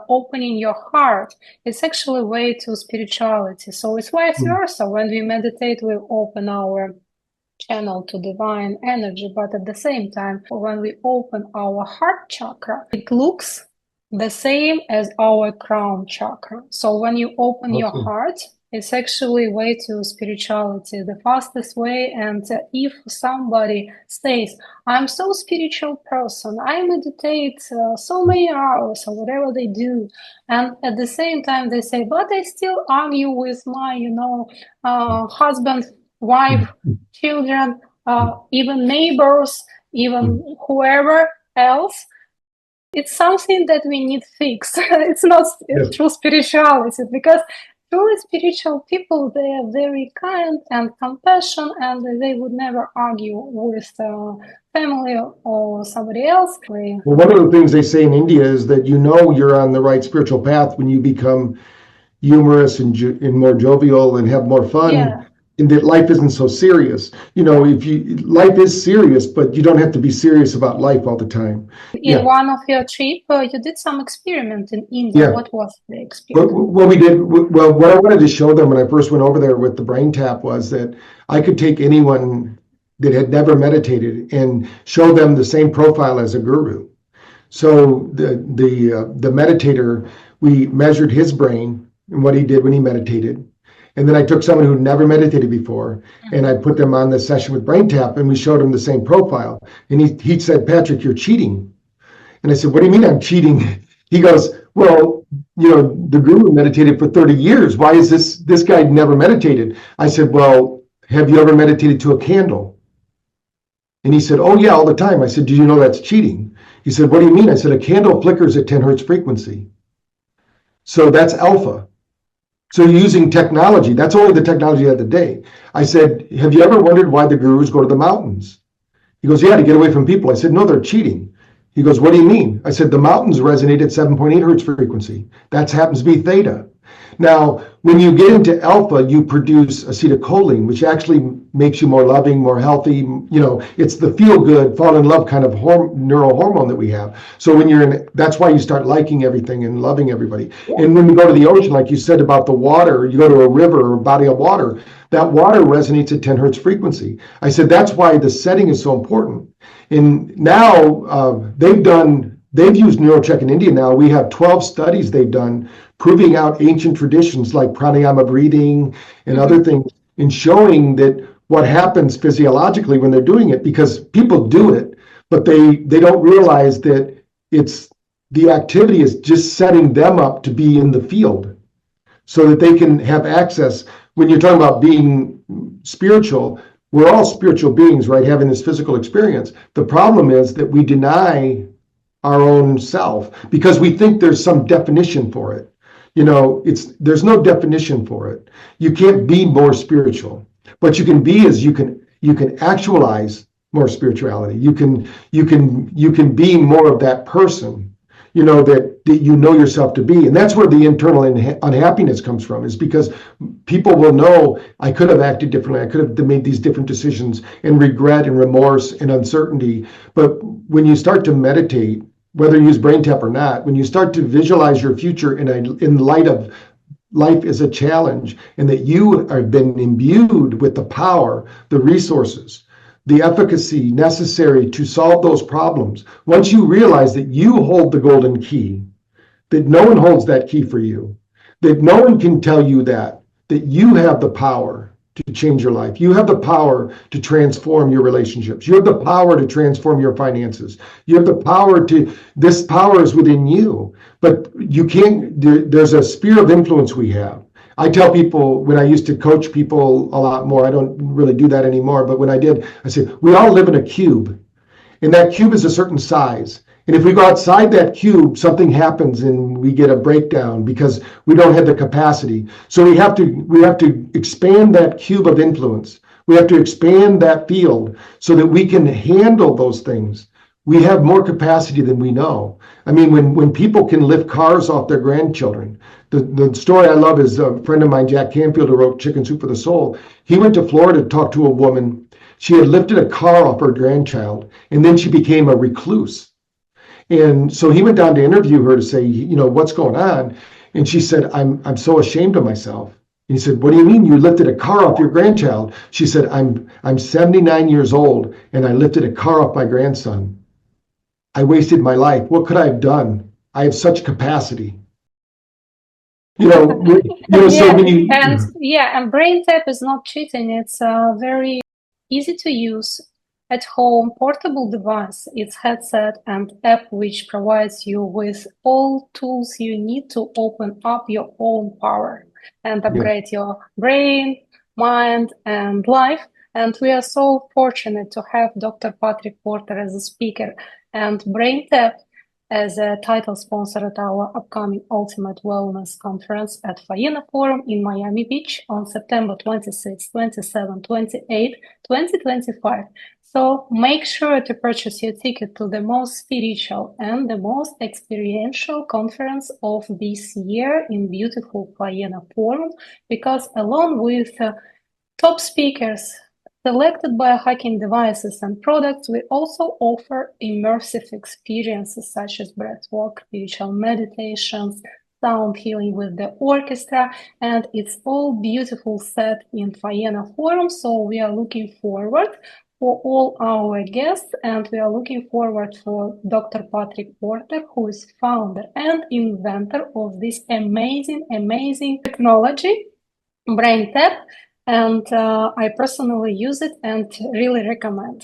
opening your heart, it's actually a way to spirituality. So it's vice versa. When we meditate, we open our channel to divine energy, but at the same time, when we open our heart chakra, it looks the same as our crown chakra. So when you open your heart, it's actually a way to spirituality, the fastest way. And if somebody says, I'm so spiritual person, I meditate so many hours or whatever they do, and at the same time they say, but I still argue with my, husband, wife, children, even neighbors, even whoever else, it's something that we need fix. It's not true spirituality, because truly spiritual people, they are very kind and compassionate, and they would never argue with family or somebody else. Well, one of the things they say in India is that you're on the right spiritual path when you become humorous and more jovial and have more fun. Yeah. And that life isn't so serious. Life is serious, but you don't have to be serious about life all the time. In one of your trips, you did some experiment in India. Yeah. What was the experiment? What I wanted to show them when I first went over there with the BrainTap was that I could take anyone that had never meditated and show them the same profile as a guru. So the meditator, we measured his brain and what he did when he meditated. And then I took someone who'd never meditated before, and I put them on the session with BrainTap, and we showed him the same profile. And he said, Patrick, you're cheating. And I said, what do you mean I'm cheating? He goes, well, the guru meditated for 30 years. Why is this guy never meditated? I said, well, have you ever meditated to a candle? And he said, oh yeah, all the time. I said, do you know that's cheating? He said, what do you mean? I said, a candle flickers at 10 hertz frequency. So that's alpha. So you're using technology. That's only the technology of the day. I said, have you ever wondered why the gurus go to the mountains? He goes, yeah, to get away from people. I said, no, they're cheating. He goes, what do you mean? I said, the mountains resonate at 7.8 hertz frequency. That happens to be theta. Now, when you get into alpha, you produce acetylcholine, which actually makes you more loving, more healthy. It's the feel-good, fall in love kind of neural hormone that we have. So that's why you start liking everything and loving everybody. And when we go to the ocean, like you said about the water, you go to a river or a body of water, that water resonates at 10 hertz frequency. I said, that's why the setting is so important. And now they've used NeuroCheck in India now. We have 12 studies they've done proving out ancient traditions like pranayama breathing and other things, and showing that what happens physiologically when they're doing it, because people do it, but they don't realize that the activity is just setting them up to be in the field so that they can have access. When you're talking about being spiritual, we're all spiritual beings, right? Having this physical experience. The problem is that we deny our own self because we think there's some definition for it. There's no definition for it. You can't be more spiritual. What you can be is you can actualize more spirituality. You can be more of that person, that you know yourself to be. And that's where the internal unhappiness comes from, is because people will know, I could have acted differently. I could have made these different decisions, and regret and remorse and uncertainty. But when you start to meditate, whether you use BrainTap or not, when you start to visualize your future in light of life is a challenge, and that you have been imbued with the power, the resources, the efficacy necessary to solve those problems. Once you realize that you hold the golden key, that no one holds that key for you, that no one can tell you that you have the power to change your life. You have the power to transform your relationships. You have the power to transform your finances. You have the power this power is within you, but you can't, there's a sphere of influence we have. I tell people, when I used to coach people a lot more, I don't really do that anymore, but when I did, I said, we all live in a cube, and that cube is a certain size. And if we go outside that cube, something happens and we get a breakdown because we don't have the capacity. So we have to expand that cube of influence. We have to expand that field so that we can handle those things. We have more capacity than we know. I mean, when people can lift cars off their grandchildren, the story I love is a friend of mine, Jack Canfield, who wrote Chicken Soup for the Soul. He went to Florida to talk to a woman. She had lifted a car off her grandchild, and then she became a recluse. And so he went down to interview her to say, what's going on? And she said, I'm so ashamed of myself. And he said, what do you mean you lifted a car off your grandchild? She said, I'm 79 years old and I lifted a car off my grandson. I wasted my life. What could I have done? I have such capacity. So and BrainTap is not cheating. It's very easy to use at home portable device. It's headset and app which provides you with all tools you need to open up your own power and upgrade your brain, mind, and life. And we are so fortunate to have Dr. Patrick Porter as a speaker and BrainTap as a title sponsor at our upcoming Ultimate Wellness Conference at Faena Forum in Miami Beach on September 26, 27, 28, 2025. So make sure to purchase your ticket to the most spiritual and the most experiential conference of this year in beautiful Faena Forum, because along with top speakers, selected biohacking devices and products, we also offer immersive experiences such as breathwork, spiritual meditations, sound healing with the orchestra, and it's all beautiful set in Faena Forum. So we are looking forward for all our guests, and we are looking forward for Dr. Patrick Porter, who is founder and inventor of this amazing technology, BrainTap. And I personally use it and really recommend.